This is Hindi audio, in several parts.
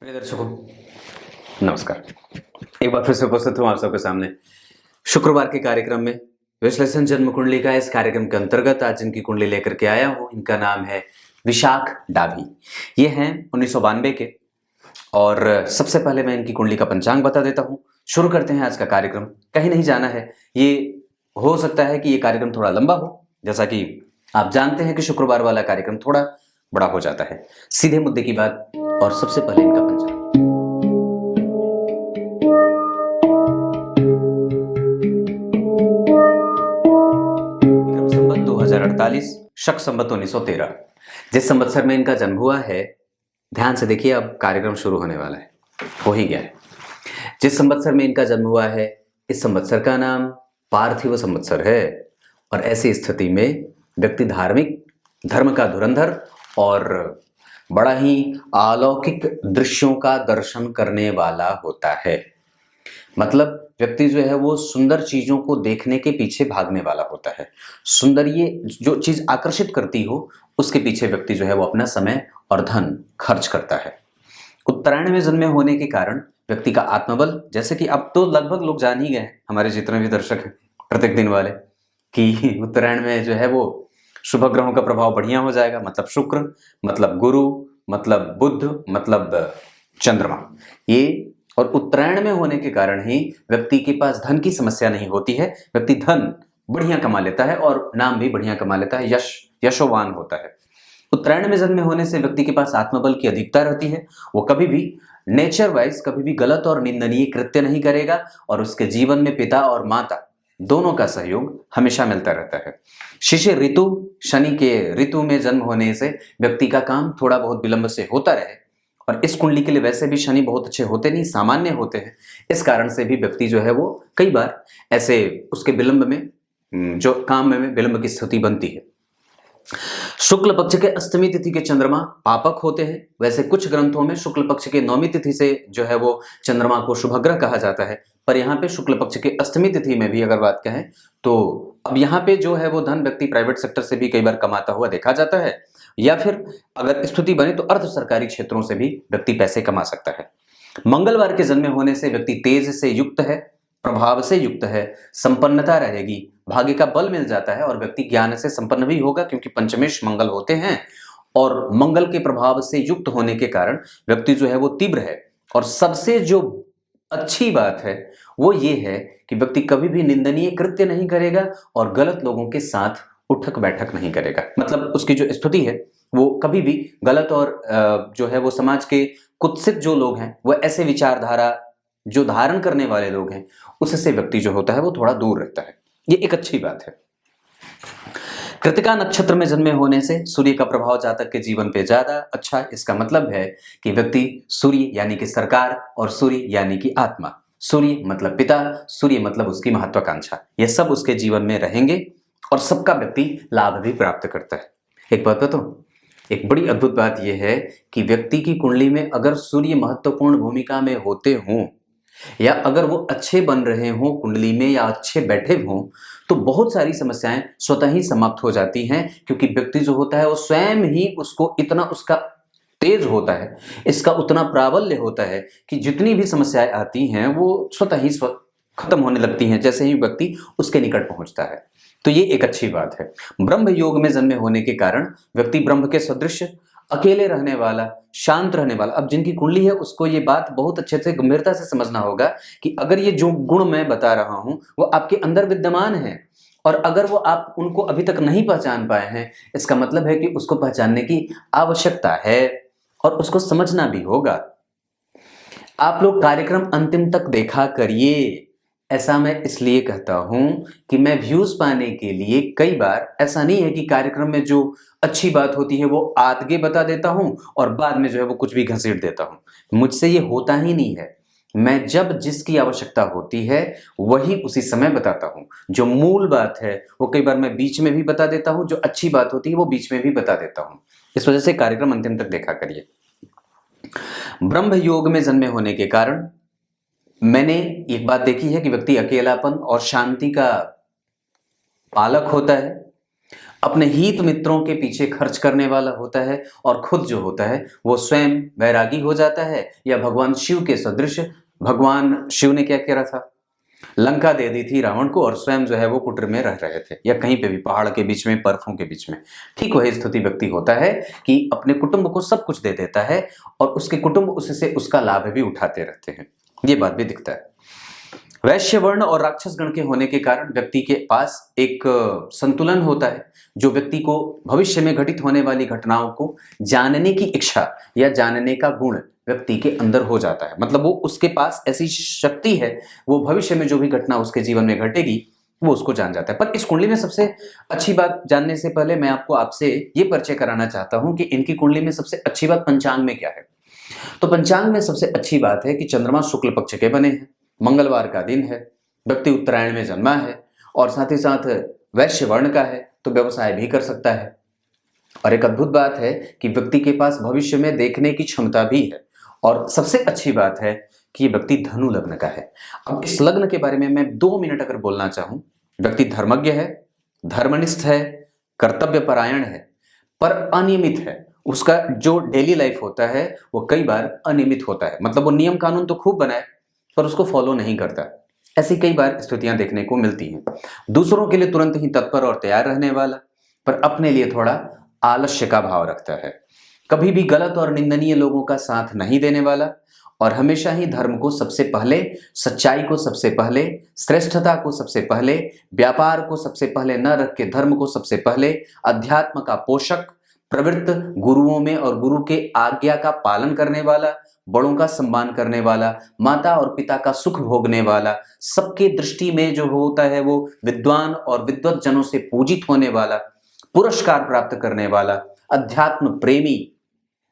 प्रिय दर्शकों, नमस्कार। एक बार फिर से उपस्थित हूँ आप सबके सामने शुक्रवार के कार्यक्रम में विश्लेषण जन्म कुंडली का। इस कार्यक्रम के अंतर्गत आज जिनकी कुंडली लेकर के आया हूँ, इनका नाम है विशाख डाभी। ये हैं 1992 के। और सबसे पहले मैं इनकी कुंडली का पंचांग बता देता हूँ। शुरू करते हैं आज का कार्यक्रम। कहीं नहीं जाना है। ये हो सकता है कि ये कार्यक्रम थोड़ा लंबा हो, जैसा कि आप जानते हैं कि शुक्रवार वाला कार्यक्रम थोड़ा बड़ा हो जाता है। सीधे मुद्दे की बात, और सबसे पहले इनका पंचांग। विक्रम संवत 2048, शक संवत 1913। जिस संवत्सर में इनका जन्म हुआ है, ध्यान से देखिए, अब कार्यक्रम शुरू होने वाला है, हो ही गया है। जिस संवत्सर में इनका जन्म हुआ है, इस संवत्सर का नाम पार्थिव संवत्सर है। और ऐसी स्थिति में व्यक्ति धार्मिक, धर्म का धुरंधर और बड़ा ही अलौकिक दृश्यों का दर्शन करने वाला होता है। मतलब व्यक्ति जो है वो सुंदर चीजों को देखने के पीछे भागने वाला होता है। सुंदर, ये जो चीज आकर्षित करती हो, उसके पीछे व्यक्ति जो है वो अपना समय और धन खर्च करता है। उत्तरायण में जन्मे होने के कारण व्यक्ति का आत्मबल, जैसे कि अब तो लगभग लोग जान ही गए हैं, हमारे जितने भी दर्शक हैं प्रत्येक दिन वाले, कि उत्तरायण में जो है वो शुभ ग्रहों का प्रभाव बढ़िया हो जाएगा। मतलब शुक्र, मतलब गुरु, मतलब बुध, मतलब चंद्रमा। ये और उत्तरायण में होने के कारण ही व्यक्ति के पास धन की समस्या नहीं होती है। व्यक्ति धन बढ़िया कमा लेता है और नाम भी बढ़िया कमा लेता है, यशोवान होता है। उत्तरायण में जन्मे होने से व्यक्ति के पास आत्मबल की अधिकता रहती है। वो कभी भी नेचर वाइज कभी भी गलत और निंदनीय कृत्य नहीं करेगा, और उसके जीवन में पिता और माता दोनों का सहयोग हमेशा मिलता रहता है। शिशिर ऋतु, शनि के ऋतु में जन्म होने से व्यक्ति का काम थोड़ा बहुत विलंब से होता रहे। और इस कुंडली के लिए वैसे भी शनि बहुत अच्छे होते नहीं, सामान्य होते हैं। इस कारण से भी व्यक्ति जो है वो कई बार ऐसे उसके विलंब में, जो काम में विलंब की स्थिति बनती है। शुक्ल पक्ष के अष्टमी तिथि के चंद्रमा पापक होते हैं। वैसे कुछ ग्रंथों में शुक्ल पक्ष के नौमी तिथि से जो है वो चंद्रमा को शुभ ग्रह कहा जाता है, पर यहाँ पे शुक्ल पक्ष के अष्टमी तिथि में भी अगर बात कहें तो अब यहाँ पे जो है वो धन व्यक्ति प्राइवेट सेक्टर से भी कई बार कमाता हुआ देखा जाता है, या फिर अगर स्थिति बने तो अर्ध सरकारी क्षेत्रों से भी व्यक्ति पैसे कमा सकता है। मंगलवार के जन्मे होने से व्यक्ति तेज से युक्त है, प्रभाव से युक्त है, संपन्नता रहेगी, भाग्य का बल मिल जाता है, और व्यक्ति ज्ञान से संपन्न भी होगा, क्योंकि पंचमेश मंगल होते हैं। और मंगल के प्रभाव से युक्त होने के कारण व्यक्ति जो है वो तीव्र है। और सबसे जो अच्छी बात है वो ये है कि व्यक्ति कभी भी निंदनीय कृत्य नहीं करेगा और गलत लोगों के साथ उठक बैठक नहीं करेगा। मतलब उसकी जो स्थिति है वो कभी भी गलत और जो है वो समाज के कुत्सित जो लोग हैं, वो ऐसे विचारधारा जो धारण करने वाले लोग हैं, उससे व्यक्ति जो होता है वो थोड़ा दूर रहता है। ये एक अच्छी बात है। कृतिका नक्षत्र में जन्मे होने से सूर्य का प्रभाव जातक के जीवन पे ज्यादा अच्छा। इसका मतलब है कि व्यक्ति सूर्य यानी कि सरकार, और सूर्य यानी कि आत्मा, सूर्य मतलब पिता, सूर्य मतलब उसकी महत्वाकांक्षा, ये सब उसके जीवन में रहेंगे और सबका व्यक्ति लाभ भी प्राप्त करता है। एक बात बताऊं, एक बड़ी अद्भुत बात यह है कि व्यक्ति की कुंडली में अगर सूर्य महत्वपूर्ण भूमिका में होते हों, या अगर वो अच्छे बन रहे हों कुंडली में, या अच्छे बैठे हों, तो बहुत सारी समस्याएं स्वतः ही समाप्त हो जाती हैं। क्योंकि व्यक्ति जो होता है वो स्वयं ही उसको इतना उसका तेज होता है, इसका उतना प्राबल्य होता है कि जितनी भी समस्याएं आती हैं वो स्वतः ही खत्म होने लगती हैं जैसे ही व्यक्ति उसके निकट पहुंचता है। तो ये एक अच्छी बात है। ब्रह्म योग में जन्मे होने के कारण व्यक्ति ब्रह्म के सदृश, अकेले रहने वाला, शांत रहने वाला। अब जिनकी कुंडली है उसको ये बात बहुत अच्छे से गंभीरता से समझना होगा कि अगर ये जो गुण मैं बता रहा हूं वो आपके अंदर विद्यमान है, और अगर वो आप उनको अभी तक नहीं पहचान पाए हैं, इसका मतलब है कि उसको पहचानने की आवश्यकता है और उसको समझना भी होगा। आप लोग कार्यक्रम अंतिम तक देखा करिए। ऐसा मैं इसलिए कहता हूं कि मैं व्यूज पाने के लिए कई बार ऐसा नहीं है कि कार्यक्रम में जो अच्छी बात होती है वो आगे बता देता हूं और बाद में जो है वो कुछ भी घसीट देता हूं। मुझसे ये होता ही नहीं है। मैं जब जिसकी आवश्यकता होती है वही उसी समय बताता हूं। जो मूल बात है वो कई बार मैं बीच में भी बता देता हूं, जो अच्छी बात होती है वो बीच में भी बता देता हूं। इस वजह से कार्यक्रम अंतिम तक देखा करिए। ब्रह्म योग में जन्मे होने के कारण मैंने एक बात देखी है कि व्यक्ति अकेलापन और शांति का पालक होता है। अपने हित मित्रों के पीछे खर्च करने वाला होता है और खुद जो होता है वो स्वयं वैरागी हो जाता है, या भगवान शिव के सदृश। भगवान शिव ने क्या करा था, लंका दे दी थी रावण को और स्वयं जो है वो कुटीर में रह रहे थे, या कहीं पे भी पहाड़ के बीच में, बर्फों के बीच में। ठीक वही स्थिति व्यक्ति होता है कि अपने कुटुंब को सब कुछ दे देता है और उसके कुटुंब उससे उसका लाभ भी उठाते रहते हैं। ये बात भी दिखता है। वैश्य वर्ण और राक्षस गण के होने के कारण व्यक्ति के पास एक संतुलन होता है, जो व्यक्ति को भविष्य में घटित होने वाली घटनाओं को जानने की इच्छा या जानने का गुण व्यक्ति के अंदर हो जाता है। मतलब वो उसके पास ऐसी शक्ति है, वो भविष्य में जो भी घटना उसके जीवन में घटेगी वो उसको जान जाता है। पर इस कुंडली में सबसे अच्छी बात जानने से पहले मैं आपसे ये परिचय कराना चाहता हूं कि इनकी कुंडली में सबसे अच्छी बात पंचांग में क्या है। तो पंचांग में सबसे अच्छी बात है कि चंद्रमा शुक्ल पक्ष के बने हैं, मंगलवार का दिन है, व्यक्ति उत्तरायण में जन्मा है और साथ ही साथ वैश्य वर्ण का है, तो व्यवसाय भी कर सकता है। और एक अद्भुत बात है कि व्यक्ति के पास भविष्य में देखने की क्षमता भी है। और सबसे अच्छी बात है कि ये व्यक्ति धनु लग्न का है। अब इस लग्न के बारे में मैं 2 मिनट अगर बोलना चाहूं, व्यक्ति धर्मज्ञ है, धर्मनिष्ठ है, कर्तव्य परायण है, पर अनियमित है। उसका जो डेली लाइफ होता है वो कई बार अनियमित होता है। मतलब वो नियम कानून तो खूब बनाए पर उसको फॉलो नहीं करता। ऐसी कई बार स्थितियां देखने को मिलती हैं। दूसरों के लिए तुरंत ही तत्पर और तैयार रहने वाला, पर अपने लिए थोड़ा आलस्य का भाव रखता है। कभी भी गलत और निंदनीय लोगों का साथ नहीं देने वाला और हमेशा ही धर्म को सबसे पहले, सच्चाई को सबसे पहले, श्रेष्ठता को सबसे पहले, व्यापार को सबसे पहले न रख के धर्म को सबसे पहले, अध्यात्म का पोषक, प्रवृत्त, गुरुओं में और गुरु के आज्ञा का पालन करने वाला, बड़ों का सम्मान करने वाला, माता और पिता का सुख भोगने वाला, सबके दृष्टि में जो होता है वो विद्वान और विद्वत जनों से पूजित होने वाला, पुरस्कार प्राप्त करने वाला, अध्यात्म प्रेमी,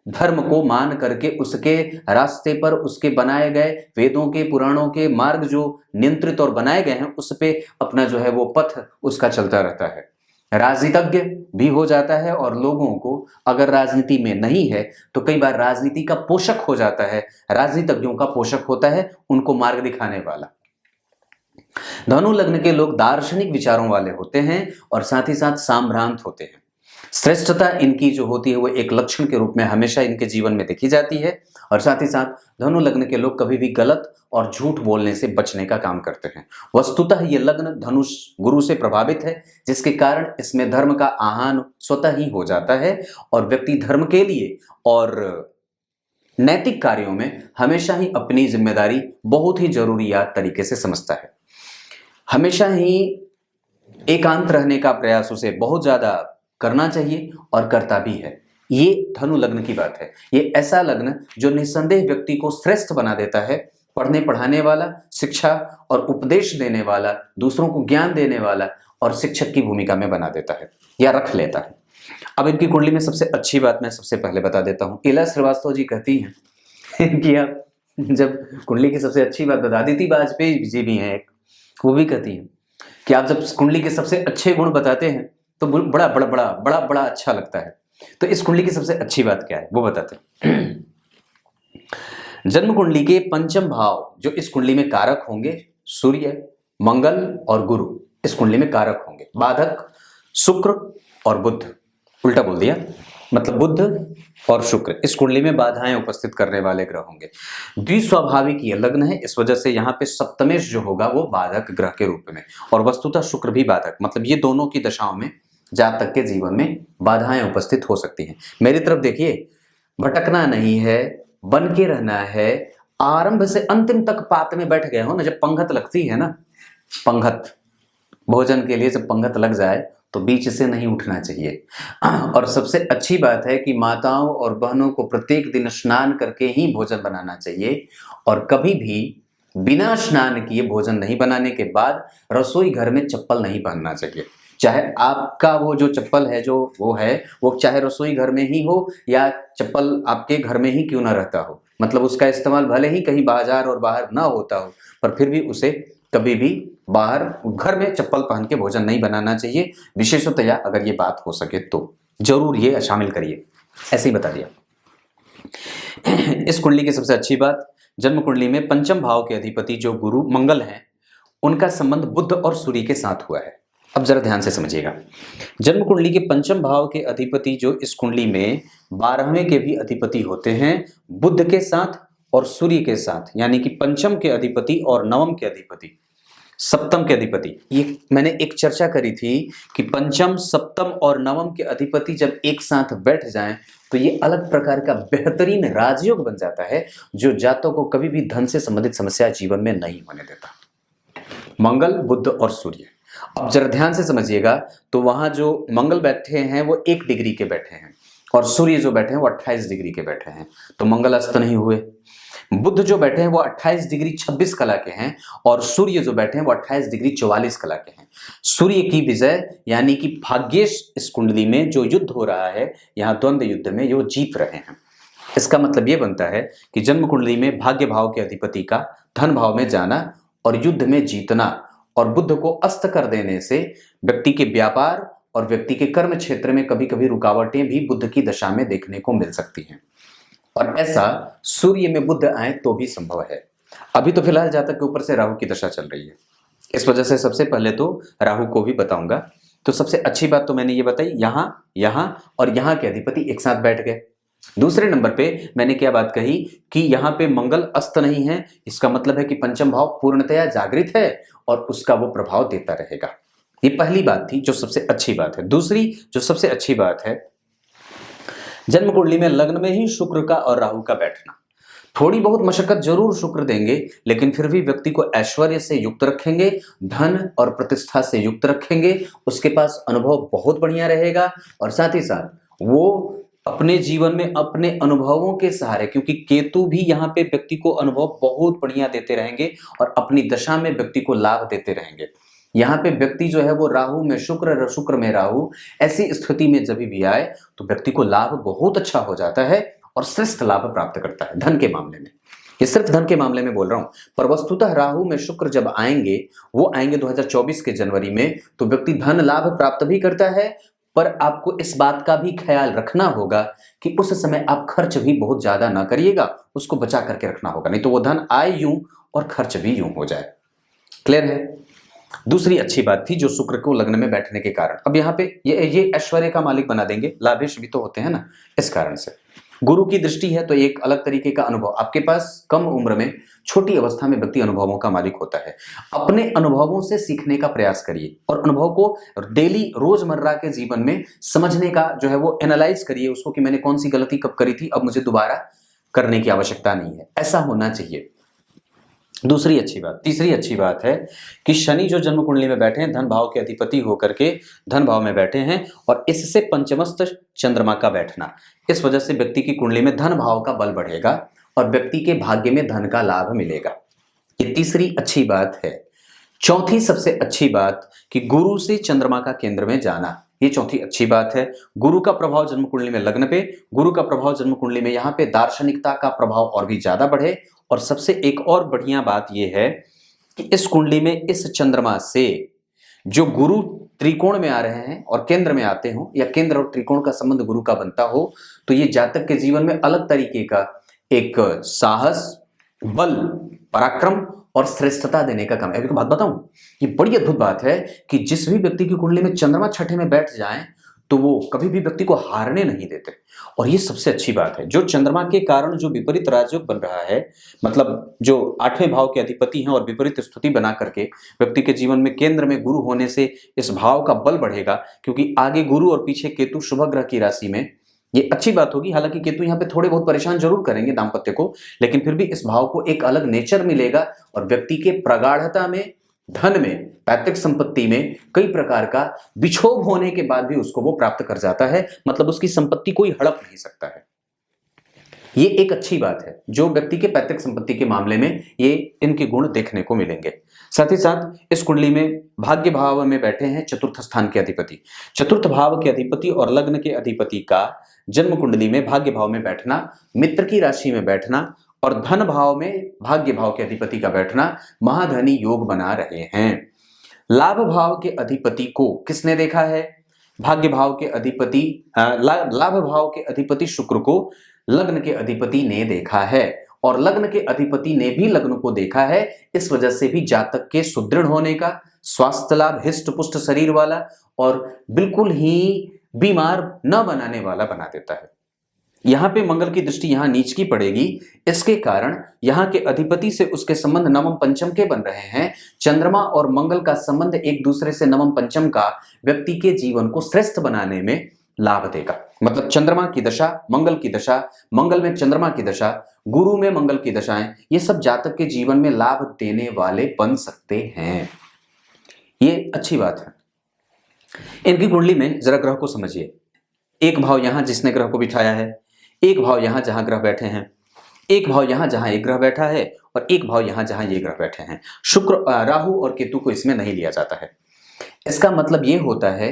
धर्म को मान करके उसके रास्ते पर, उसके बनाए गए वेदों के पुराणों के मार्ग जो नियंत्रित और बनाए गए हैं उस पे अपना जो है वो पथ उसका चलता रहता है। राजनीतिज्ञ भी हो जाता है और लोगों को अगर राजनीति में नहीं है तो कई बार राजनीति का पोषक हो जाता है, राजनीतिज्ञों का पोषक होता है, उनको मार्ग दिखाने वाला। धनु लग्न के लोग दार्शनिक विचारों वाले होते हैं और साथ ही साथ साम्रांत होते हैं। श्रेष्ठता इनकी जो होती है वो एक लक्षण के रूप में हमेशा इनके जीवन में देखी जाती है। और साथ ही साथ धनु लग्न के लोग कभी भी गलत और झूठ बोलने से बचने का काम करते हैं। वस्तुतः ये लग्न धनुष गुरु से प्रभावित है, जिसके कारण इसमें धर्म का आह्वान स्वतः ही हो जाता है और व्यक्ति धर्म के लिए और नैतिक कार्यों में हमेशा ही अपनी जिम्मेदारी बहुत ही जरूरी तरीके से समझता है। हमेशा ही एकांत रहने का प्रयास उसे बहुत ज्यादा करना चाहिए और करता भी है। ये धनु लग्न की बात है। ये ऐसा लग्न जो निस्संदेह व्यक्ति को श्रेष्ठ बना देता है, पढ़ने पढ़ाने वाला, शिक्षा और उपदेश देने वाला, दूसरों को ज्ञान देने वाला और शिक्षक की भूमिका में बना देता है या रख लेता है। अब इनकी कुंडली में सबसे अच्छी बात मैं सबसे पहले बता देता हूँ। इला श्रीवास्तव जी कहती हैं कि आप जब कुंडली की सबसे अच्छी बात बता, अदिति वाजपेयी जी भी हैं एक, वो भी कहती हैं कि आप जब कुंडली के सबसे अच्छे गुण बताते हैं तो बड़ा बड़ा बड़ा बड़ा बड़ा अच्छा लगता है। तो इस कुंडली की सबसे अच्छी बात क्या है वो बताते हैं। जन्म कुंडली के पंचम भाव जो इस कुंडली में कारक होंगे, सूर्य, मंगल और गुरु इस कुंडली में कारक होंगे। बाधक शुक्र और बुध, उल्टा बोल दिया, मतलब बुध और शुक्र इस कुंडली में बाधाएं उपस्थित करने वाले ग्रह होंगे। द्विस्वाभाविक ये लग्न है, इस वजह से यहाँ पे सप्तमेश जो होगा वो बाधक ग्रह के रूप में, और वस्तुतः शुक्र भी बाधक, मतलब ये दोनों की दशाओं में जातक के जीवन में बाधाएं उपस्थित हो सकती हैं। मेरी तरफ देखिए, भटकना नहीं है, बन के रहना है, आरंभ से अंतिम तक पात में बैठ गए हो ना। जब पंगत लगती है ना, पंगत भोजन के लिए जब पंगत लग जाए तो बीच से नहीं उठना चाहिए। और सबसे अच्छी बात है कि माताओं और बहनों को प्रत्येक दिन स्नान करके ही भोजन बनाना चाहिए और कभी भी बिना स्नान किए भोजन नहीं बनाने के बाद रसोई घर में चप्पल नहीं पहनना चाहिए। चाहे आपका वो जो चप्पल है जो वो चाहे रसोई घर में ही हो या चप्पल आपके घर में ही क्यों ना रहता हो, मतलब उसका इस्तेमाल भले ही कहीं बाजार और बाहर ना होता हो, पर फिर भी उसे कभी भी बाहर घर में चप्पल पहन के भोजन नहीं बनाना चाहिए। विशेषतया अगर ये बात हो सके तो जरूर ये शामिल करिए। ऐसे ही बता दिया। इस कुंडली की सबसे अच्छी बात, जन्म कुंडली में पंचम भाव के अधिपति जो गुरु मंगल हैं, उनका संबंध बुध और सूर्य के साथ हुआ है। अब जरा ध्यान से समझिएगा, जन्म कुंडली के पंचम भाव के अधिपति जो इस कुंडली में 12वें के भी अधिपति होते हैं बुध के साथ और सूर्य के साथ, यानी कि पंचम के अधिपति और नवम के अधिपति, सप्तम के अधिपति। ये मैंने एक चर्चा करी थी कि पंचम, सप्तम और नवम के अधिपति जब एक साथ बैठ जाएं तो ये अलग प्रकार का बेहतरीन राजयोग बन जाता है जो जातकों को कभी भी धन से संबंधित समस्या जीवन में नहीं होने देता। मंगल, बुध और सूर्य। अब जरा ध्यान से समझिएगा, तो वहां जो मंगल बैठे हैं वो 1 डिग्री के बैठे हैं और सूर्य जो बैठे हैं वो 28 डिग्री के बैठे हैं, तो मंगल अस्त नहीं हुए। बुध जो बैठे हैं वो 28 डिग्री 26 कला के हैं और सूर्य जो बैठे हैं वो 28 डिग्री 44 कला के हैं। सूर्य की विजय यानी कि भाग्येश इस कुंडली में जो युद्ध हो रहा है, यहाँ द्वंद्व युद्ध में ये जीत रहे हैं। इसका मतलब ये बनता है कि जन्म कुंडली में भाग्य भाव के अधिपति का धन भाव में जाना और युद्ध में जीतना और बुध को अस्त कर देने से व्यक्ति के व्यापार और व्यक्ति के कर्म क्षेत्र में कभी कभी रुकावटें भी बुध की दशा में देखने को मिल सकती हैं, और ऐसा सूर्य में बुध आए तो भी संभव है। अभी तो फिलहाल जातक के ऊपर से राहु की दशा चल रही है, इस वजह से सबसे पहले तो राहु को भी बताऊंगा। तो सबसे अच्छी बात तो मैंने ये बताई, यहां और यहां के अधिपति एक साथ बैठ गए। दूसरे नंबर पे मैंने क्या बात कही कि यहां पे मंगल अस्त नहीं है, इसका मतलब है कि पंचम भाव पूर्णतया जागृत है और उसका वो प्रभाव देता रहेगा। ये पहली बात थी जो सबसे अच्छी बात है। दूसरी जो सबसे अच्छी बात है, जन्म कुंडली में लग्न में ही शुक्र का और राहु का बैठना। थोड़ी बहुत मशक्कत जरूर शुक्र देंगे, लेकिन फिर भी व्यक्ति को ऐश्वर्य से युक्त रखेंगे, धन और प्रतिष्ठा से युक्त रखेंगे, उसके पास अनुभव बहुत बढ़िया रहेगा और साथ ही साथ वो अपने जीवन में अपने अनुभवों के सहारे, क्योंकि केतु भी यहाँ पे व्यक्ति को अनुभव बहुत बढ़िया देते रहेंगे और अपनी दशा में व्यक्ति को लाभ देते रहेंगे। यहाँ पे व्यक्ति जो है वो राहु में शुक्र, शुक्र में राहु, ऐसी स्थिति में जब भी आए तो व्यक्ति को लाभ बहुत अच्छा हो जाता है और श्रेष्ठ लाभ प्राप्त करता है धन के मामले में। ये सिर्फ धन के मामले में बोल रहा हूं, पर वस्तुतः राहु में शुक्र जब आएंगे, वो आएंगे 2024 के जनवरी में, तो व्यक्ति धन लाभ प्राप्त भी करता है। पर आपको इस बात का भी ख्याल रखना होगा कि उस समय आप खर्च भी बहुत ज्यादा ना करिएगा, उसको बचा करके रखना होगा, नहीं तो वो धन आए यूं और खर्च भी यूं हो जाए। क्लियर है? दूसरी अच्छी बात थी जो शुक्र को लग्न में बैठने के कारण, अब यहाँ पे ये ऐश्वर्य का मालिक बना देंगे, लाभेश भी तो होते हैं ना, इस कारण से गुरु की दृष्टि है तो एक अलग तरीके का अनुभव आपके पास। कम उम्र में, छोटी अवस्था में व्यक्ति अनुभवों का मालिक होता है। अपने अनुभवों से सीखने का प्रयास करिए और अनुभव को डेली रोजमर्रा के जीवन में समझने का जो है वो एनालाइज करिए उसको कि मैंने कौन सी गलती कब करी थी, अब मुझे दोबारा करने की आवश्यकता नहीं है, ऐसा होना चाहिए। दूसरी अच्छी बात, तीसरी अच्छी बात है कि शनि जो जन्म कुंडली में बैठे हैं धन भाव के अधिपति होकर के धन भाव में बैठे हैं और इससे पंचमस्त चंद्रमा का बैठना, इस वजह से व्यक्ति की कुंडली में धन भाव का बल बढ़ेगा और व्यक्ति के भाग्य में धन का लाभ मिलेगा। ये तीसरी अच्छी बात है। चौथी सबसे अच्छी बात कि गुरु से चंद्रमा का केंद्र में जाना, ये चौथी अच्छी बात है। गुरु का प्रभाव जन्म कुंडली में लग्न पे, गुरु का प्रभाव जन्म कुंडली में यहाँ पे दार्शनिकता का प्रभाव और भी ज्यादा बढ़े। और सबसे एक और बढ़िया बात यह है कि इस कुंडली में इस चंद्रमा से जो गुरु त्रिकोण में आ रहे हैं और केंद्र में आते हो, या केंद्र और त्रिकोण का संबंध गुरु का बनता हो, तो ये जातक के जीवन में अलग तरीके का एक साहस, बल, पराक्रम और श्रेष्ठता देने का काम है। अभी तो बात बताऊं, ये बड़ी अद्भुत बात है कि जिस भी व्यक्ति की कुंडली में चंद्रमा छठे में बैठ जाए तो वो कभी भी व्यक्ति को हारने नहीं देते। और ये सबसे अच्छी बात है, जो चंद्रमा के कारण जो विपरीत राजयोग बन रहा है, मतलब जो 8वें भाव के अधिपति हैं और विपरीत स्थिति बना करके व्यक्ति के जीवन में केंद्र में गुरु होने से इस भाव का बल बढ़ेगा, क्योंकि आगे गुरु और पीछे केतु शुभ ग्रह की राशि में, ये अच्छी बात होगी। हालांकि केतु यहाँ पे थोड़े बहुत परेशान जरूर करेंगे दाम्पत्य को, लेकिन फिर भी इस भाव को एक अलग नेचर मिलेगा और व्यक्ति के प्रगाढ़ता में, धन में, पैतृक संपत्ति में कई प्रकार का विक्षोभ होने के बाद भी उसको वो प्राप्त कर जाता है, मतलब उसकी संपत्ति कोई हड़प नहीं सकता है। ये एक अच्छी बात है जो व्यक्ति के पैतृक संपत्ति के मामले में ये इनके गुण देखने को मिलेंगे। साथ ही साथ इस कुंडली में भाग्य भाव में बैठे हैं चतुर्थ स्थान के अधिपति, चतुर्थ भाव के अधिपति और लग्न के अधिपति का जन्म कुंडली में भाग्य भाव में बैठना, मित्र की राशि में बैठना और धन भाव में भाग्य भाव के अधिपति का बैठना महाधनी योग बना रहे हैं। लाभ भाव के अधिपति को किसने देखा है? भाग्य भाव के अधिपति, लाभ भाव के अधिपति शुक्र को लग्न के अधिपति ने देखा है और लग्न के अधिपति ने भी लग्न को देखा है। इस वजह से भी जातक के सुदृढ़ होने का, स्वास्थ्य लाभ, हिष्ट पुष्ट शरीर वाला और बिल्कुल ही बीमार न बनाने वाला बना देता है। यहां पे मंगल की दृष्टि यहां नीच की पड़ेगी, इसके कारण यहां के अधिपति से उसके संबंध नवम पंचम के बन रहे हैं। चंद्रमा और मंगल का संबंध एक दूसरे से नवम पंचम का व्यक्ति के जीवन को श्रेष्ठ बनाने में लाभ देगा। मतलब चंद्रमा की दशा, मंगल की दशा, मंगल में चंद्रमा की दशा, गुरु में मंगल की दशाएं, ये सब जातक के जीवन में लाभ देने वाले बन सकते हैं। ये अच्छी बात है। इनकी कुंडली में जरा ग्रह को समझिए। एक भाव यहां जिसने ग्रह को बिठाया है, एक भाव यहां जहां ग्रह बैठे हैं, एक भाव यहां जहां एक ग्रह बैठा है और एक भाव यहां जहां ये ग्रह बैठे हैं। शुक्र, राहु और केतु को इसमें नहीं लिया जाता है। इसका मतलब यह होता है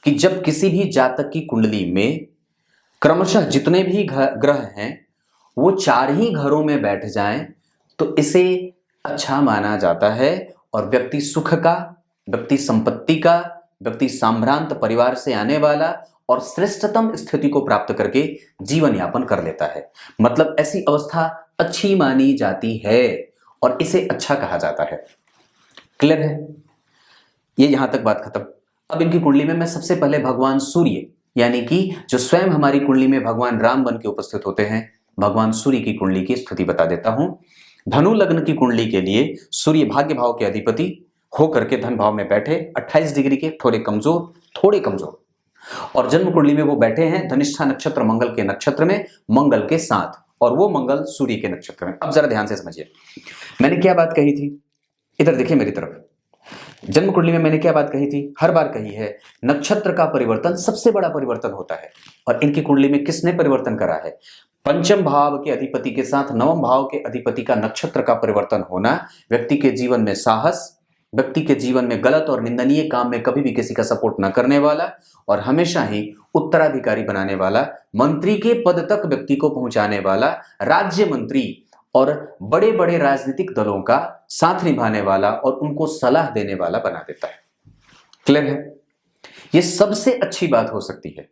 कि जब किसी भी जातक की कुंडली में क्रमशः जितने भी ग्रह हैं वो चार ही घरों में बैठ जाएं तो इसे अच्छा माना जाता है और व्यक्ति सुख का, व्यक्ति संपत्ति का, व्यक्ति साम्रांत परिवार से आने वाला और श्रेष्ठतम स्थिति को प्राप्त करके जीवन यापन कर लेता है। मतलब ऐसी अवस्था अच्छी मानी जाती है और इसे अच्छा कहा जाता है। क्लियर है? ये यहां तक बात खत्म। अब इनकी कुंडली में मैं सबसे पहले भगवान सूर्य, यानी कि जो स्वयं हमारी कुंडली में भगवान राम बन के उपस्थित होते हैं, भगवान सूर्य की कुंडली की स्थिति बता देता हूं। धनु लग्न की कुंडली के लिए सूर्य भाग्य भाव के अधिपति होकर के धन भाव में बैठे 28 डिग्री के, थोड़े कमजोर और जन्म कुंडली में वो बैठे हैं धनिष्ठा नक्षत्र मंगल के नक्षत्र में, मंगल के साथ, और वो मंगल सूर्य के नक्षत्र में। अब जरा ध्यान से समझिए, मैंने क्या बात कही थी, इधर देखिए मेरी तरफ। जन्म कुंडली में मैंने क्या बात कही थी, हर बार कही है, नक्षत्र का परिवर्तन सबसे बड़ा परिवर्तन होता है। और इनकी कुंडली में किसने परिवर्तन करा है? पंचम भाव के अधिपति के साथ नवम भाव के अधिपति का नक्षत्र का परिवर्तन होना व्यक्ति के जीवन में साहस, व्यक्ति के जीवन में गलत और निंदनीय काम में कभी भी किसी का सपोर्ट न करने वाला और हमेशा ही उत्तराधिकारी बनाने वाला, मंत्री के पद तक व्यक्ति को पहुंचाने वाला, राज्य मंत्री और बड़े बड़े राजनीतिक दलों का साथ निभाने वाला और उनको सलाह देने वाला बना देता है। क्लियर है? यह सबसे अच्छी बात हो सकती है।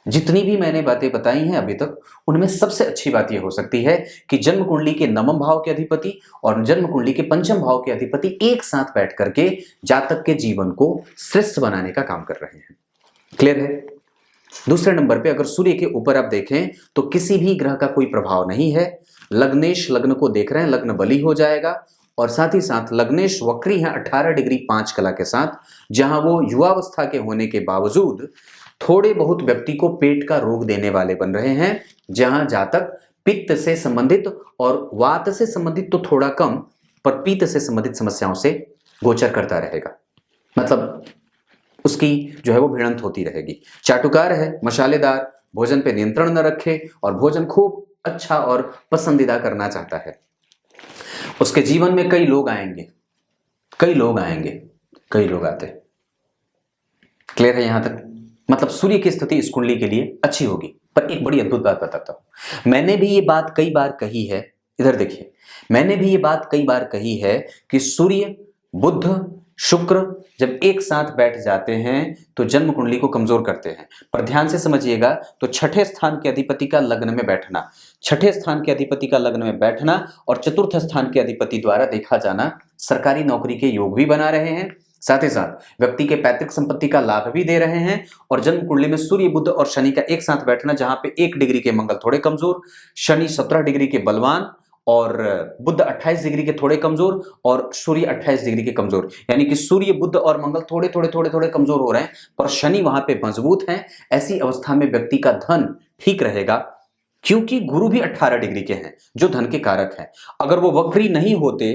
जितनी भी मैंने बातें बताई हैं अभी तक, उनमें सबसे अच्छी बात यह हो सकती है कि जन्म कुंडली के नवम भाव के अधिपति और जन्म कुंडली के पंचम भाव के अधिपति एक साथ बैठ करके जातक के जीवन को श्रेष्ठ बनाने का काम कर रहे हैं। क्लियर है? दूसरे नंबर पे अगर सूर्य के ऊपर आप देखें तो किसी भी ग्रह का कोई प्रभाव नहीं है। लग्नेश लग्न को देख रहे हैं, लग्न बली हो जाएगा और साथ ही साथ लग्नेश वक्री है 18 डिग्री 5 कला के साथ, जहां वो युवावस्था के होने के बावजूद थोड़े बहुत व्यक्ति को पेट का रोग देने वाले बन रहे हैं, जहां जातक पित्त से संबंधित और वात से संबंधित तो थोड़ा कम, पर पित्त से संबंधित समस्याओं से गोचर करता रहेगा। मतलब उसकी जो है वो भिड़ंत होती रहेगी। चाटुकार है, मसालेदार, भोजन पे नियंत्रण न रखे और भोजन खूब अच्छा और पसंदीदा करना चाहता है। उसके जीवन में कई लोग आएंगे, कई लोग आते। क्लियर है यहां तक? मतलब सूर्य की स्थिति इस कुंडली के लिए अच्छी होगी। पर एक बड़ी अद्भुत बात बताता हूं, मैंने भी ये बात कई बार कही है, इधर देखिए, मैंने भी ये बात कई बार कही है कि सूर्य, बुध, शुक्र जब एक साथ बैठ जाते हैं तो जन्म कुंडली को कमजोर करते हैं। पर ध्यान से समझिएगा तो छठे स्थान के अधिपति का लग्न में बैठना, छठे स्थान के अधिपति का लग्न में बैठना और चतुर्थ स्थान के अधिपति द्वारा देखा जाना सरकारी नौकरी के योग भी बना रहे हैं, साथ ही साथ व्यक्ति के पैतृक संपत्ति का लाभ भी दे रहे हैं। और जन्म कुंडली में सूर्य, बुध और शनि का एक साथ बैठना, जहां पे 1 डिग्री के मंगल थोड़े कमजोर, शनि 17 डिग्री के बलवान और बुध 28 डिग्री के थोड़े कमजोर और सूर्य 28 डिग्री के कमजोर, यानी कि सूर्य, बुध और मंगल थोड़े थोड़े कमजोर हो रहे हैं पर शनि वहां पे मजबूत है। ऐसी अवस्था में व्यक्ति का धन ठीक रहेगा, क्योंकि गुरु भी 18 डिग्री के हैं जो धन के कारक हैं। अगर वो वक्री नहीं होते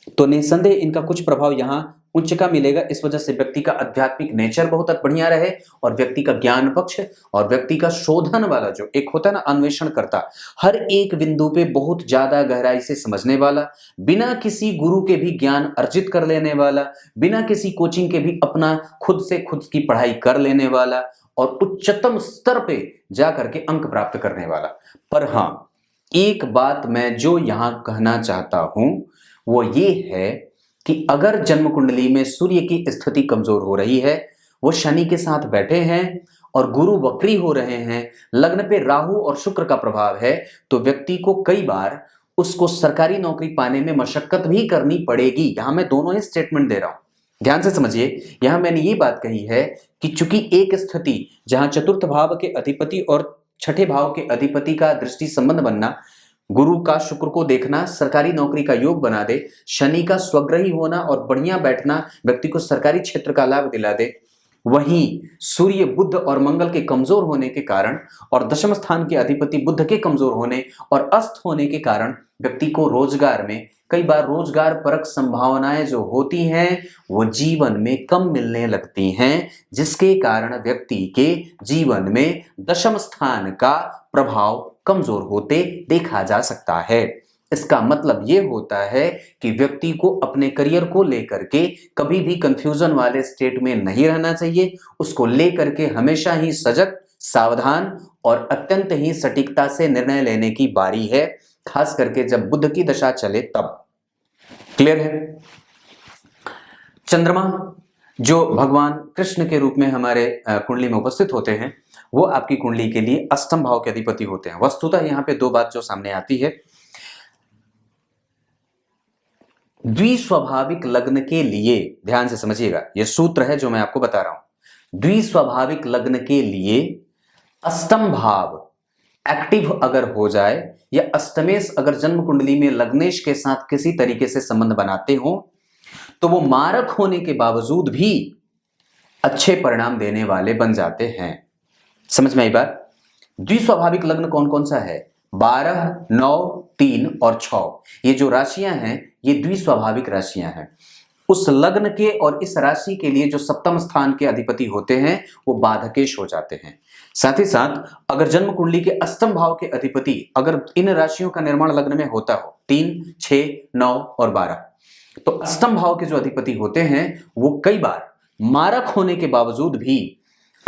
तो निसंदेह इनका कुछ प्रभाव यहाँ उच्च का मिलेगा। इस वजह से व्यक्ति का आध्यात्मिक नेचर बहुत बढ़िया रहे और व्यक्ति का ज्ञान पक्ष और व्यक्ति का शोधन वाला जो एक होता है ना, अन्वेषण करता, हर एक बिंदु पे बहुत ज्यादा गहराई से समझने वाला, बिना किसी गुरु के भी ज्ञान अर्जित कर लेने वाला, बिना किसी कोचिंग के भी अपना खुद से खुद की पढ़ाई कर लेने वाला और उच्चतम स्तर पे जा करके अंक प्राप्त करने वाला। पर हाँ, एक बात मैं जो यहां कहना चाहता हूं वो ये है कि अगर जन्म कुंडली में सूर्य की स्थिति कमजोर हो रही है, वो शनि के साथ बैठे हैं और गुरु वक्री हो रहे हैं, लग्न पे राहु और शुक्र का प्रभाव है, तो व्यक्ति को कई बार उसको सरकारी नौकरी पाने में मशक्कत भी करनी पड़ेगी। यहां मैं दोनों ही स्टेटमेंट दे रहा हूं, ध्यान से समझिए, यहां मैंने ये बात कही है कि चूंकि एक स्थिति जहां चतुर्थ भाव के अधिपति और छठे भाव के अधिपति का दृष्टि संबंध बनना, गुरु का शुक्र को देखना सरकारी नौकरी का योग बना दे, शनि का स्वग्रही होना और बढ़िया बैठना व्यक्ति को सरकारी क्षेत्र का लाभ दिला दे, वहीं सूर्य बुध और मंगल के कमजोर होने के कारण और दशम स्थान के अधिपति बुध के कमजोर होने और अस्त होने के कारण व्यक्ति को रोजगार में कई बार रोजगार परक संभावनाएं जो होती हैं वो जीवन में कम मिलने लगती हैं, जिसके कारण व्यक्ति के जीवन में दशम स्थान का प्रभाव कमजोर होते देखा जा सकता है। इसका मतलब ये होता है कि व्यक्ति को अपने करियर को लेकर के कभी भी कंफ्यूजन वाले स्टेट में नहीं रहना चाहिए। उसको लेकर के हमेशा ही सजग, सावधान और अत्यंत ही सटीकता से निर्णय लेने की बारी है, खास करके जब बुध की दशा चले तब। क्लियर है? चंद्रमा जो भगवान कृष्ण के रूप में हमारे कुंडली में उपस्थित होते हैं, वो आपकी कुंडली के लिए अष्टम भाव के अधिपति होते हैं। वस्तुतः यहाँ पे दो बात जो सामने आती है, द्विस्वाभाविक लग्न के लिए, ध्यान से समझिएगा, यह सूत्र है जो मैं आपको बता रहा हूं। द्विस्वाभाविक लग्न के लिए अष्टम भाव एक्टिव अगर हो जाए या अष्टमेश अगर जन्म कुंडली में लग्नेश के साथ किसी तरीके से संबंध बनाते हो तो वो मारक होने के बावजूद भी अच्छे परिणाम देने वाले बन जाते हैं। समझ में आई बात? द्विस्वाभाविक लग्न कौन कौन सा है? 12, 9, 3 और 6, ये जो राशियां हैं ये द्विस्वाभाविक राशियां हैं। उस लग्न के और इस राशि के लिए जो सप्तम स्थान के अधिपति होते हैं वो बाधकेश हो जाते हैं। साथ ही साथ अगर जन्म कुंडली के अष्टम भाव के अधिपति अगर इन राशियों का निर्माण लग्न में होता हो 3, 6, 9 और 12, तो अष्टम भाव के जो अधिपति होते हैं वो कई बार मारक होने के बावजूद भी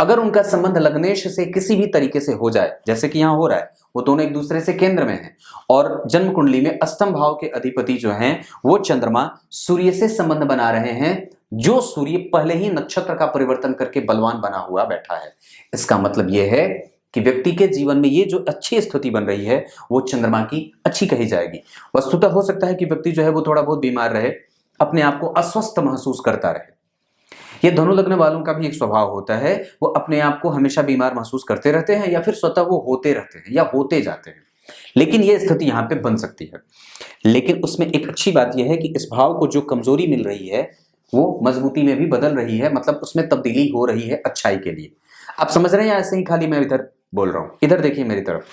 अगर उनका संबंध लग्नेश से किसी भी तरीके से हो जाए, जैसे कि यहां हो रहा है, वो दोनों एक दूसरे से केंद्र में हैं और जन्म कुंडली में अष्टम भाव के अधिपति जो हैं वो चंद्रमा सूर्य से संबंध बना रहे हैं, जो सूर्य पहले ही नक्षत्र का परिवर्तन करके बलवान बना हुआ बैठा है। इसका मतलब यह है कि व्यक्ति के जीवन में ये जो अच्छी स्थिति बन रही है वो चंद्रमा की अच्छी कही जाएगी। वस्तुतः हो सकता है कि व्यक्ति जो है वो थोड़ा बहुत बीमार रहे, अपने आप को अस्वस्थ महसूस करता रहे। ये धनु लग्न वालों का भी एक स्वभाव होता है, वो अपने आप को हमेशा बीमार महसूस करते रहते हैं या फिर स्वतः वो होते रहते हैं या होते जाते हैं, लेकिन ये स्थिति यहाँ पे बन सकती है। लेकिन उसमें एक अच्छी बात यह है कि इस भाव को जो कमजोरी मिल रही है वो मजबूती में भी बदल रही है, मतलब उसमें तब्दीली हो रही है अच्छाई के लिए। आप समझ रहे हैं या ऐसे ही खाली मैं इधर बोल रहा हूं? इधर देखिए मेरी तरफ,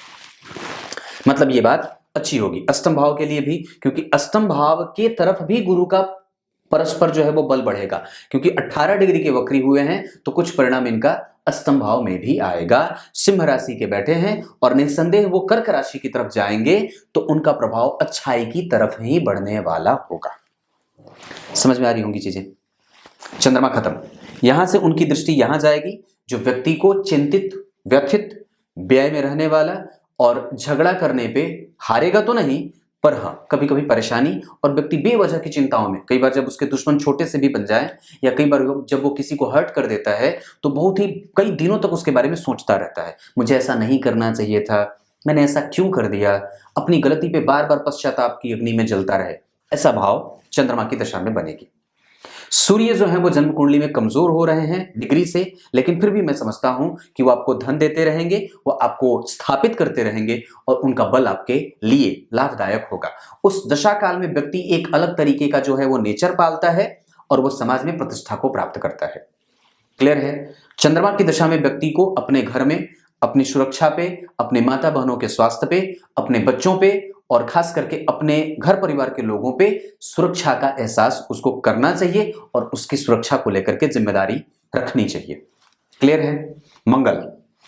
मतलब ये बात अच्छी होगी अष्टम भाव के लिए भी, क्योंकि अष्टम भाव के तरफ भी गुरु का परस्पर जो है वो बल बढ़ेगा, क्योंकि 18 डिग्री के वक्री हुए हैं तो कुछ परिणाम इनका अष्टम भाव में भी आएगा। सिंह राशि के बैठे हैं और निस्संदेह वो कर्क राशि की तरफ जाएंगे तो उनका प्रभाव अच्छाई की तरफ ही बढ़ने वाला होगा। समझ में आ रही होंगी चीजें? चंद्रमा खत्म, यहां से उनकी दृष्टि यहां जाएगी, जो व्यक्ति को चिंतित, व्यथित, व्यय में रहने वाला और झगड़ा करने पे हारेगा तो नहीं, पर हाँ कभी कभी परेशानी और व्यक्ति बेवजह की चिंताओं में, कई बार जब उसके दुश्मन छोटे से भी बन जाए या कई बार जब वो किसी को हर्ट कर देता है तो बहुत ही कई दिनों तक उसके बारे में सोचता रहता है, मुझे ऐसा नहीं करना चाहिए था, मैंने ऐसा क्यों कर दिया, अपनी गलती पे बार बार पश्चाताप की अग्नि में जलता रहे। ऐसा भाव चंद्रमा की दशा में बनेगी। सूर्य जो है वो जन्म कुंडली में कमजोर हो रहे हैं डिग्री से, लेकिन फिर भी मैं समझता हूं कि वो आपको धन देते रहेंगे, वो आपको स्थापित करते रहेंगे और उनका बल आपके लिए लाभदायक होगा। उस दशा काल में व्यक्ति एक अलग तरीके का जो है वो नेचर पालता है और वो समाज में प्रतिष्ठा को प्राप्त करता है। क्लियर है? चंद्रमा की दशा में व्यक्ति को अपने घर में, अपनी सुरक्षा पे, अपने माता बहनों के स्वास्थ्य पे, अपने बच्चों पे और खास करके अपने घर परिवार के लोगों पे सुरक्षा का एहसास उसको करना चाहिए और उसकी सुरक्षा को लेकर के जिम्मेदारी रखनी चाहिए। क्लियर है? मंगल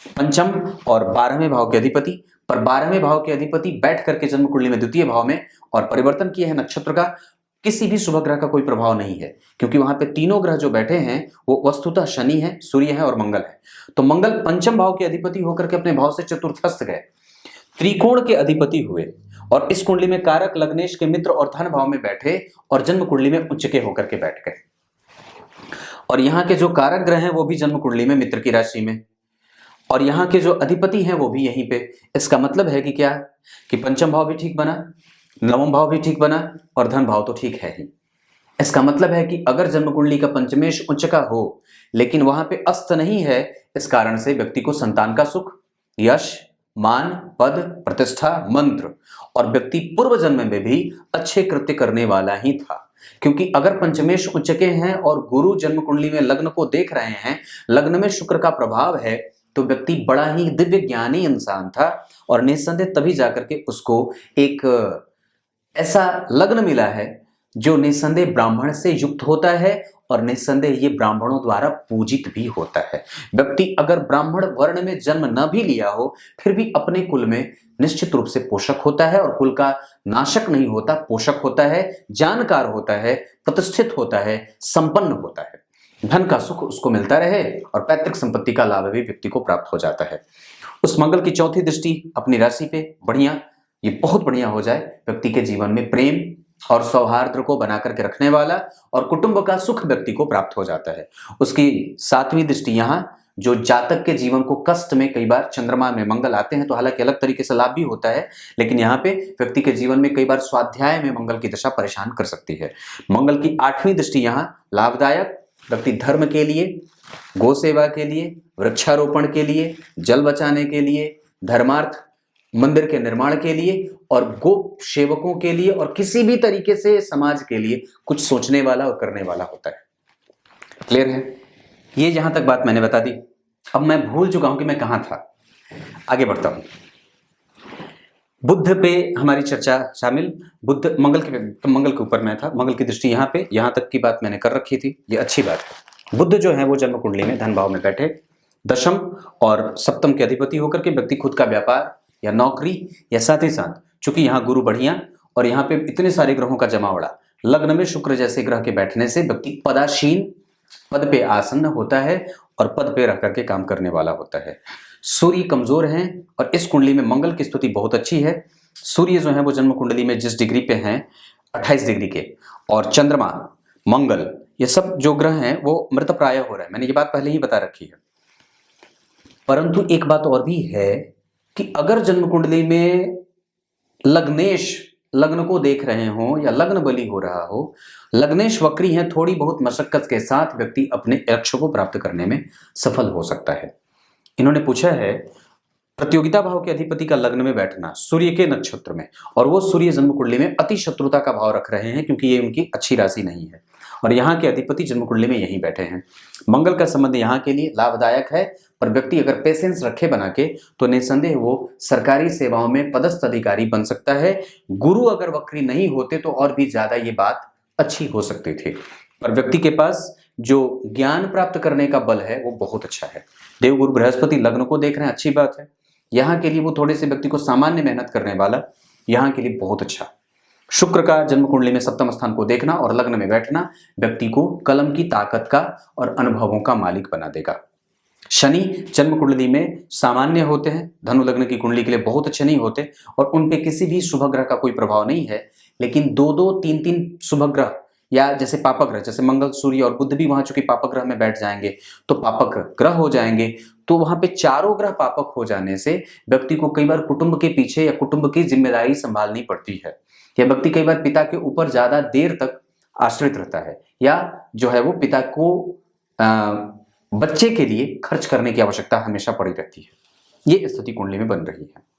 पंचम और 12वें भाव के अधिपति, पर 12वें भाव के अधिपति बैठ करके जन्म कुंडली में द्वितीय भाव में और परिवर्तन किए हैं नक्षत्र का, किसी भी शुभ ग्रह का कोई प्रभाव नहीं है, क्योंकि वहां पे तीनों ग्रह जो बैठे हैं वो वस्तुतः शनि है, सूर्य है और मंगल है। तो मंगल पंचम भाव के अधिपति होकर के अपने भाव से चतुर्थस्थ गए, त्रिकोण के अधिपति हुए और इस कुंडली में कारक लग्नेश के मित्र और धन भाव में बैठे और जन्म कुंडली में उच्च के होकर के बैठ गए। और यहाँ के जो कारक ग्रह हैं वो भी जन्म कुंडली में मित्र की राशि में, और यहाँ के जो अधिपति हैं वो भी यहीं पे। इसका मतलब है कि क्या, कि पंचम भाव भी ठीक बना, नवम भाव भी ठीक बना और धन भाव तो ठीक है ही। इसका मतलब है कि अगर जन्म कुंडली का पंचमेश उच्च का हो लेकिन वहां पे अस्त नहीं है, इस कारण से व्यक्ति को संतान का सुख, यश, मान, पद, प्रतिष्ठा, मंत्र और व्यक्ति पूर्व जन्म में भी अच्छे कृत्य करने वाला ही था। क्योंकि अगर पंचमेश उच्च के हैं और गुरु जन्म कुंडली में लग्न को देख रहे हैं, लग्न में शुक्र का प्रभाव है, तो व्यक्ति बड़ा ही दिव्य ज्ञानी इंसान था और निस्संदेह तभी जाकर के उसको एक ऐसा लग्न मिला है जो निस्संदेह ब्राह्मण से युक्त होता है और निस्संदेह ये ब्राह्मणों द्वारा पूजित भी होता है। व्यक्ति अगर ब्राह्मण वर्ण में जन्म न भी लिया हो फिर भी अपने कुल में निश्चित रूप से पोषक होता है और कुल का नाशक नहीं होता, पोषक होता है, जानकार होता है, प्रतिष्ठित होता है, संपन्न होता है, धन का सुख उसको मिलता रहे और पैतृक संपत्ति का लाभ भी व्यक्ति को प्राप्त हो जाता है। उस मंगल की चौथी दृष्टि अपनी राशि पे बढ़िया, ये बहुत बढ़िया हो जाए, व्यक्ति के जीवन में प्रेम और सौहार्द को बना करके रखने वाला और कुटुंब का सुख व्यक्ति को प्राप्त हो जाता है। उसकी सातवीं दृष्टि यहाँ जो जातक के जीवन को कष्ट में कई बार चंद्रमा में मंगल आते हैं तो हालांकि अलग तरीके से लाभ भी होता है, लेकिन यहाँ पे व्यक्ति के जीवन में कई बार स्वाध्याय में मंगल की दशा परेशान कर सकती है। मंगल की आठवीं दृष्टि यहाँ लाभदायक, व्यक्ति धर्म के लिए, गौ सेवा के लिए, वृक्षारोपण के लिए, जल बचाने के लिए, धर्मार्थ मंदिर के निर्माण के लिए और गो सेवकों के लिए और किसी भी तरीके से समाज के लिए कुछ सोचने वाला और करने वाला होता है। क्लियर है? ये जहां तक बात मैंने बता दी। अब मैं भूल चुका हूं कि मैं कहां था, आगे बढ़ता हूं। बुध पे हमारी चर्चा शामिल, बुध मंगल के ऊपर मैं था, मंगल की दृष्टि यहाँ पे, यहां तक की बात मैंने कर रखी थी, ये अच्छी बात है। बुध जो है वो जन्म कुंडली में धन भाव में बैठे, दशम और सप्तम के अधिपति होकर के व्यक्ति खुद का व्यापार या नौकरी या साथ ही साथ चूंकि यहाँ गुरु बढ़िया और यहाँ पे इतने सारे ग्रहों का जमावड़ा, लग्न में शुक्र जैसे ग्रह के बैठने से व्यक्ति पदासीन, पद पे आसन्न होता है और पद पे रह करके काम करने वाला होता है। सूर्य कमजोर हैं और इस कुंडली में मंगल की स्थिति बहुत अच्छी है। सूर्य जो है वो जन्म कुंडली में जिस डिग्री पे हैं 28 डिग्री के, और चंद्रमा, मंगल, ये सब जो ग्रह हैं वो मृतप्राय हो रहे हैं, मैंने ये बात पहले ही बता रखी है। परंतु एक बात और भी है कि अगर जन्म कुंडली में लग्नेश लग्न को देख रहे हो या लग्न बली हो रहा हो, लग्नेश वक्री है, थोड़ी बहुत मशक्कत के साथ व्यक्ति अपने लक्ष्य को प्राप्त करने में सफल हो सकता है। इन्होंने पूछा है प्रतियोगिता भाव के अधिपति का लग्न में बैठना सूर्य के नक्षत्र में, और वो सूर्य जन्म कुंडली में अति शत्रुता का भाव रख रहे हैं क्योंकि ये उनकी अच्छी राशि नहीं है और यहाँ के अधिपति जन्म कुंडली में यहीं बैठे हैं। मंगल का संबंध यहाँ के लिए लाभदायक है, पर व्यक्ति अगर पेशेंस रखे बना के तो निसंदेह वो सरकारी सेवाओं में पदस्थ अधिकारी बन सकता है। गुरु अगर वक्री नहीं होते तो और भी ज्यादा ये बात अच्छी हो सकती थी, पर व्यक्ति के पास जो ज्ञान प्राप्त करने का बल है वो बहुत अच्छा है। देवगुरु बृहस्पति लग्न को देख रहे हैं, अच्छी बात है। यहाँ के लिए वो थोड़े से व्यक्ति को सामान्य मेहनत करने वाला, यहाँ के लिए बहुत अच्छा। शुक्र का जन्म कुंडली में सप्तम स्थान को देखना और लग्न में बैठना व्यक्ति को कलम की ताकत का और अनुभवों का मालिक बना देगा। शनि जन्म कुंडली में सामान्य होते हैं, धनु लग्न की कुंडली के लिए बहुत अच्छे नहीं होते और उन पे किसी भी शुभ ग्रह का कोई प्रभाव नहीं है, लेकिन दो दो तीन तीन शुभ ग्रह या जैसे पापक ग्रह, जैसे मंगल, सूर्य और बुध भी वहां चूंकि पापक ग्रह में बैठ जाएंगे तो पापक ग्रह हो जाएंगे, तो वहां पे चारों ग्रह पापक हो जाने से व्यक्ति को कई बार कुटुंब के पीछे या कुटुंब की जिम्मेदारी संभालनी पड़ती है, या व्यक्ति कई बार पिता के ऊपर ज्यादा देर तक आश्रित रहता है, या जो है वो पिता को बच्चे के लिए खर्च करने की आवश्यकता हमेशा पड़ी रहती है। ये स्थिति कुंडली में बन रही है।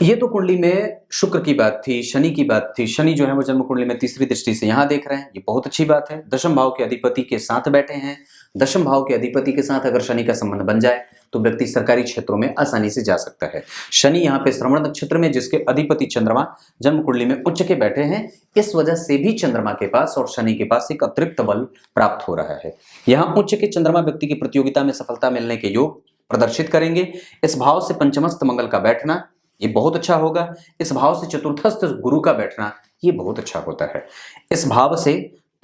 ये तो कुंडली में शुक्र की बात थी, शनि की बात थी। शनि जो है वो जन्म कुंडली में तीसरी दृष्टि से यहाँ देख रहे हैं, ये बहुत अच्छी बात है। दशम भाव के अधिपति के साथ बैठे हैं। दशम भाव के अधिपति के साथ अगर शनि का संबंध बन जाए तो व्यक्ति सरकारी क्षेत्रों में आसानी से जा सकता है। शनि यहाँ पे श्रवण नक्षत्र में, जिसके अधिपति चंद्रमा जन्म कुंडली में उच्च के बैठे हैं, इस वजह से भी चंद्रमा के पास और शनि के पास एक अतिरिक्त बल प्राप्त हो रहा है। यहाँ उच्च के चंद्रमा व्यक्ति की प्रतियोगिता में सफलता मिलने के योग प्रदर्शित करेंगे। इस भाव से पंचमस्त मंगल का बैठना ये बहुत अच्छा होगा। इस भाव से चतुर्थस्थ गुरु का बैठना ये बहुत अच्छा होता है। इस भाव से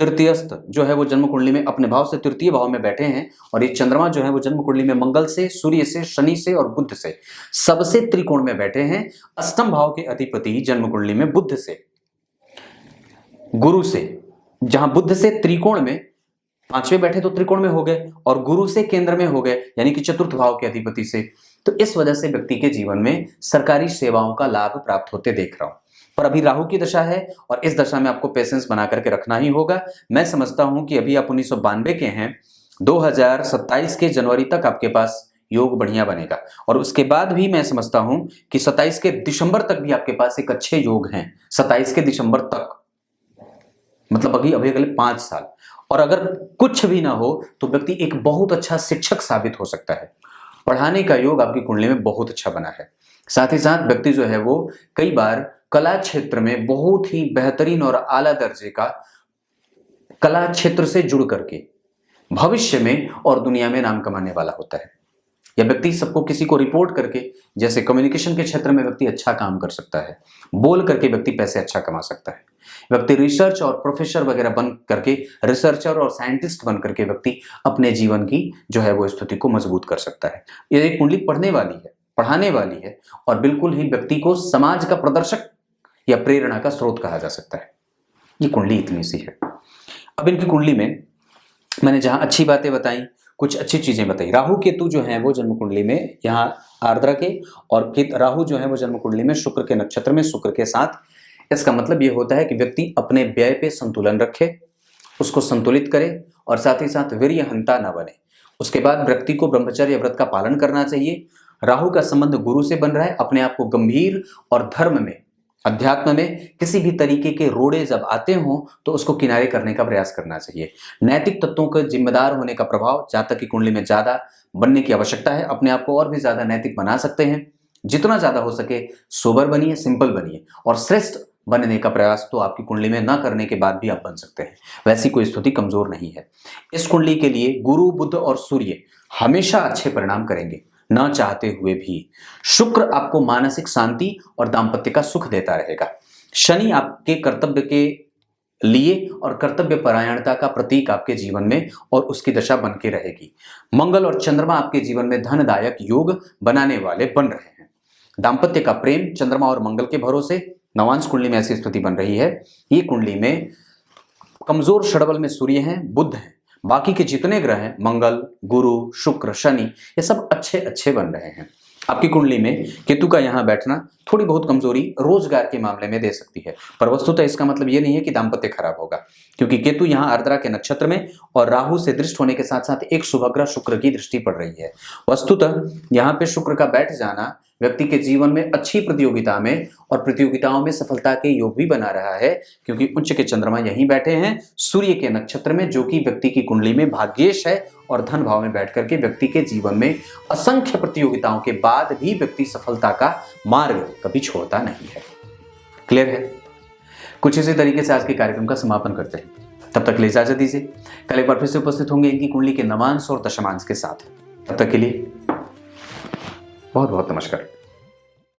तृतीयस्थ जो है वो जन्म कुंडली में अपने भाव से तृतीय भाव में बैठे हैं, और ये चंद्रमा जो है वो जन्म कुंडली में मंगल से, सूर्य से, शनि से और बुध से सबसे त्रिकोण में बैठे हैं। अष्टम भाव के अधिपति जन्म कुंडली में बुध से, गुरु से, जहां बुध से त्रिकोण में पांचवें बैठे तो त्रिकोण में हो गए और गुरु से केंद्र में हो गए, यानी कि चतुर्थ भाव के अधिपति से। तो इस वजह से व्यक्ति के जीवन में सरकारी सेवाओं का लाभ प्राप्त होते देख रहा हूं। और अभी राहु की दशा है और इस दशा में आपको पेशेंस बना करके रखना ही होगा। मैं समझता हूं कि अभी आप 1992 के हैं, 2027 के जनवरी तक आपके पास योग बढ़िया बनेगा और उसके बाद भी मैं समझता हूं कि 27 के दिसंबर तक भी आपके पास एक अच्छे योग हैं। 27 के दिसंबर तक मतलब अभी अभी अगले 5 साल। और अगर कुछ भी ना हो तो व्यक्ति एक बहुत अच्छा शिक्षक साबित हो सकता है। पढ़ाने का योग आपकी कुंडली में बहुत अच्छा बना है। साथ ही साथ व्यक्ति जो है वो कई बार कला क्षेत्र में बहुत ही बेहतरीन और आला दर्जे का कला क्षेत्र से जुड़ करके भविष्य में और दुनिया में नाम कमाने वाला होता है। या व्यक्ति सबको किसी को रिपोर्ट करके, जैसे कम्युनिकेशन के क्षेत्र में व्यक्ति अच्छा काम कर सकता है, बोल करके व्यक्ति पैसे अच्छा कमा सकता है। व्यक्ति रिसर्च और प्रोफेसर वगैरह बन करके, रिसर्चर और साइंटिस्ट बन करके व्यक्ति अपने जीवन की जो है वो स्थिति को मजबूत कर सकता है। ये एक कुंडली पढ़ने वाली है, पढ़ाने वाली है और बिल्कुल ही व्यक्ति को समाज का प्रदर्शक या प्रेरणा का स्रोत कहा जा सकता है। ये कुंडली इतनी सी है। अब इनकी कुंडली में मैंने जहां अच्छी बातें बताई, कुछ अच्छी चीजें बताई। राहु केतु जो है वो जन्म कुंडली में यहाँ आर्द्रा के, और राहु जो है वो जन्म कुंडली में शुक्र के नक्षत्र में, शुक्र के साथ। इसका मतलब ये होता है कि व्यक्ति अपने व्यय पे संतुलन रखे, उसको संतुलित करे और साथ ही साथ वीर्यहंता न बने। उसके बाद व्यक्ति को ब्रह्मचर्य व्रत का पालन करना चाहिए। राहु का संबंध गुरु से बन रहा है। अपने आप को गंभीर और धर्म में, अध्यात्म में किसी भी तरीके के रोड़े जब आते हों तो उसको किनारे करने का प्रयास करना चाहिए। नैतिक तत्वों के जिम्मेदार होने का प्रभाव जातक की कुंडली में ज्यादा बनने की आवश्यकता है। अपने आप को और भी ज्यादा नैतिक बना सकते हैं। जितना ज्यादा हो सके सोबर बनिए, सिंपल बनिए और श्रेष्ठ बनने का प्रयास तो आपकी कुंडली में न करने के बाद भी आप बन सकते हैं। वैसी कोई स्थिति कमजोर नहीं है। इस कुंडली के लिए गुरु, बुध और सूर्य हमेशा अच्छे परिणाम करेंगे, ना चाहते हुए भी। शुक्र आपको मानसिक शांति और दाम्पत्य का सुख देता रहेगा। शनि आपके कर्तव्य के लिए और कर्तव्य परायणता का प्रतीक आपके जीवन में और उसकी दशा बन के रहेगी। मंगल और चंद्रमा आपके जीवन में धनदायक योग बनाने वाले बन रहे हैं। दाम्पत्य का प्रेम चंद्रमा और मंगल के भरोसे, नवांश कुंडली में ऐसी स्थिति बन रही है। ये कुंडली में कमजोर षडबल में सूर्य हैं, बुध हैं, बाकी के जितने ग्रह हैं मंगल, गुरु, शुक्र, शनि, ये सब अच्छे अच्छे बन रहे हैं। आपकी कुंडली में केतु का यहाँ बैठना थोड़ी बहुत कमजोरी रोजगार के मामले में दे सकती है, पर वस्तुतः इसका मतलब ये नहीं है कि दाम्पत्य खराब होगा, क्योंकि केतु यहाँ आर्द्रा के नक्षत्र में और राहु से दृष्ट होने के साथ साथ एक शुभग्रह शुक्र की दृष्टि पड़ रही है। वस्तुतः यहाँ पे शुक्र का बैठ जाना व्यक्ति के जीवन में अच्छी प्रतियोगिता में और प्रतियोगिताओं में सफलता के योग भी बना रहा है, क्योंकि उच्च के चंद्रमा यहीं बैठे हैं सूर्य के नक्षत्र में, जो कि व्यक्ति की कुंडली में भाग्येश है और धन भाव में बैठ करके व्यक्ति के जीवन में असंख्य प्रतियोगिताओं के बाद भी व्यक्ति सफलता का मार्ग कभी छोड़ता नहीं है। क्लियर है? कुछ इसी तरीके से आज के कार्यक्रम का समापन करते हैं। तब तक के लिए इजाजत दीजिए। कल एक बार फिर से उपस्थित होंगे इनकी कुंडली के नवांश और दशमांश के साथ। तब तक के लिए बहुत बहुत नमस्कार।